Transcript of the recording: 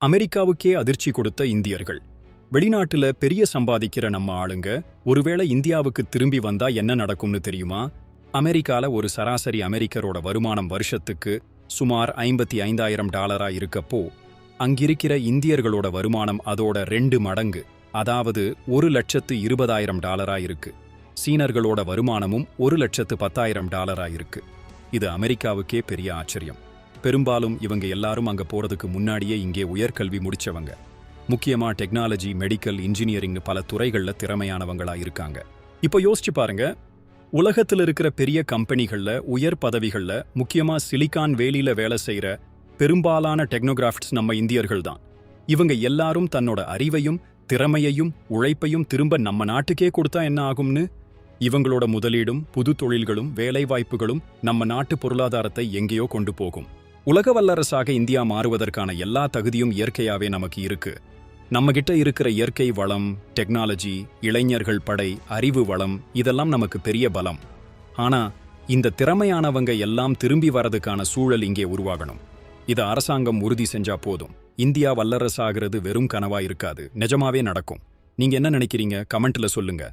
அமெரிக்காவுக்கே அதிர்ச்சி கொடுத்த இந்தியர்கள். வெளிநாட்டுல பெரிய சம்பாதிக்கிற நம்ம ஆளுங்க ஒருவேளை இந்தியாவுக்கு திரும்பி வந்தா என்ன நடக்கும்னு தெரியுமா? அமெரிக்கால ஒரு சராசரி அமெரிக்கரோட வருமானம் வருஷத்துக்கு சுமார் $55,000 இருக்கப்போ, அங்கிருக்கிற இந்தியர்களோட வருமானம் அதோட 2 மடங்கு, அதாவது $1,20,000 இருக்கு. சீனர்களோட வருமானமும் $1,10,000 இருக்கு. இது அமெரிக்காவுக்கே பெரிய ஆச்சரியம். பெரும்பாலும் இவங்க எல்லாரும் அங்க போறதுக்கு முன்னாடியே இங்கே உயர்கல்வி முடிச்சவங்க. முக்கியமா டெக்னாலஜி, மெடிக்கல், இன்ஜினியரிங் பல துறைகள்ல திறமையானவங்களா இருக்காங்க. இப்போ யோசிச்சு பாருங்க, உலகத்தில் இருக்கிற பெரிய கம்பெனிகள்ல உயர் பதவிகள்ல முக்கியமா சிலிகான் வேலியில வேலை செய்யற பெரும்பாலான டெக்னோகிராஃப்ட்ஸ் நம்ம இந்தியர்கள் தான். இவங்க எல்லாரும் தன்னோட அறிவையும் திறமையையும் உழைப்பையும் திரும்ப நம்ம நாட்டுக்கே கொடுத்தா என்ன ஆகும்னு? இவங்களோட முதலீடும் புது தொழில்களும் வேலைவாய்ப்புகளும் நம்ம நாட்டு பொருளாதாரத்தை எங்கேயோ கொண்டு போகும். உலக வல்லரசாக இந்தியா மாறுவதற்கான எல்லா தகுதியும் இயற்கையாவே நமக்கு இருக்கு. நம்மகிட்ட இருக்கிற இயற்கை வளம், டெக்னாலஜி, இளைஞர்கள் படை, அறிவு வளம் இதெல்லாம் நமக்கு பெரிய பலம். ஆனா இந்த திறமையானவங்க எல்லாம் திரும்பி வரதுக்கான சூழல் இங்கே உருவாகணும். இதை அரசாங்கம் உறுதி செஞ்சா போதும். இந்தியா வல்லரசாகிறது வெறும் கனவா இருக்காது, நிஜமாவே நடக்கும். நீங்க என்ன நினைக்கிறீங்க? கமெண்ட்ல சொல்லுங்க.